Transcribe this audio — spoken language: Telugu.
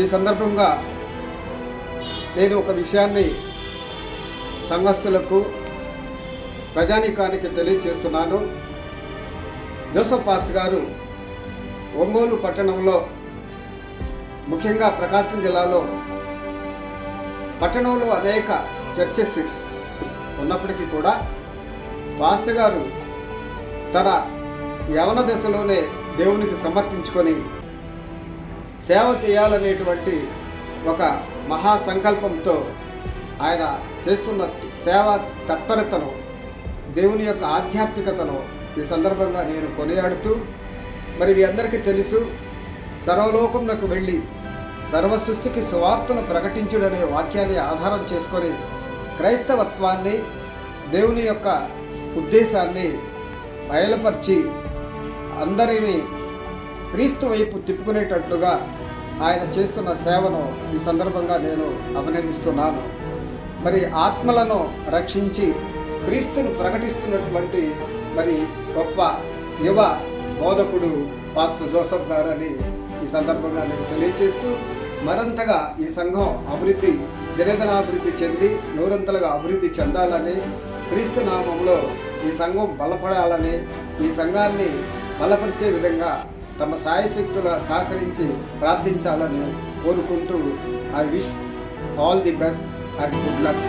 ఈ సందర్భంగా నేను ఒక విషయాన్ని సంఘస్థులకు ప్రజానీకానికి తెలియజేస్తున్నాను. జోసెఫ్ పాస్టర్ గారు ఒంగోలు పట్టణంలో, ముఖ్యంగా ప్రకాశం జిల్లాలో పట్టణంలో అనేక చర్చెస్ ఉన్నప్పటికీ కూడా పాస్టర్ గారు తన యవన దశలోనే దేవునికి సమర్పించుకొని సేవ చేయాలనేటువంటి ఒక మహా సంకల్పంతో ఆయన చేస్తున్న సేవా తత్పరతను, దేవుని యొక్క ఆధ్యాత్మికతను ఈ సందర్భంగా నేను కొనియాడుతూ, మరి మీ అందరికీ తెలుసు, సర్వలోకమునకు వెళ్ళి సర్వ సృష్టికి సువార్తను ప్రకటించుడనే వాక్యాన్ని ఆధారం చేసుకొని క్రైస్తవత్వాన్ని, దేవుని యొక్క ఉద్దేశాన్ని బయలుపరిచి అందరినీ క్రీస్తు వైపు తిప్పుకునేటట్లుగా ఆయన చేస్తున్న సేవను ఈ సందర్భంగా నేను అభినందిస్తున్నాను. మరి ఆత్మలను రక్షించి క్రీస్తును ప్రకటిస్తున్నటువంటి మరి గొప్ప యువ బోధకుడు పాస్టర్ జోసెఫ్ గారు అని ఈ సందర్భంగా నేను తెలియజేస్తూ, మరింతగా ఈ సంఘం అభివృద్ధి, దినదినాభివృద్ధి చెంది నూరంతలుగా అభివృద్ధి చెందాలని, క్రీస్తు నామంలో ఈ సంఘం బలపడాలని, ఈ సంఘాన్ని బలపరిచే విధంగా తమ సాయశక్తుల సహకరించి ప్రార్థించాలని కోరుకుంటూ, I wish all the best and good luck.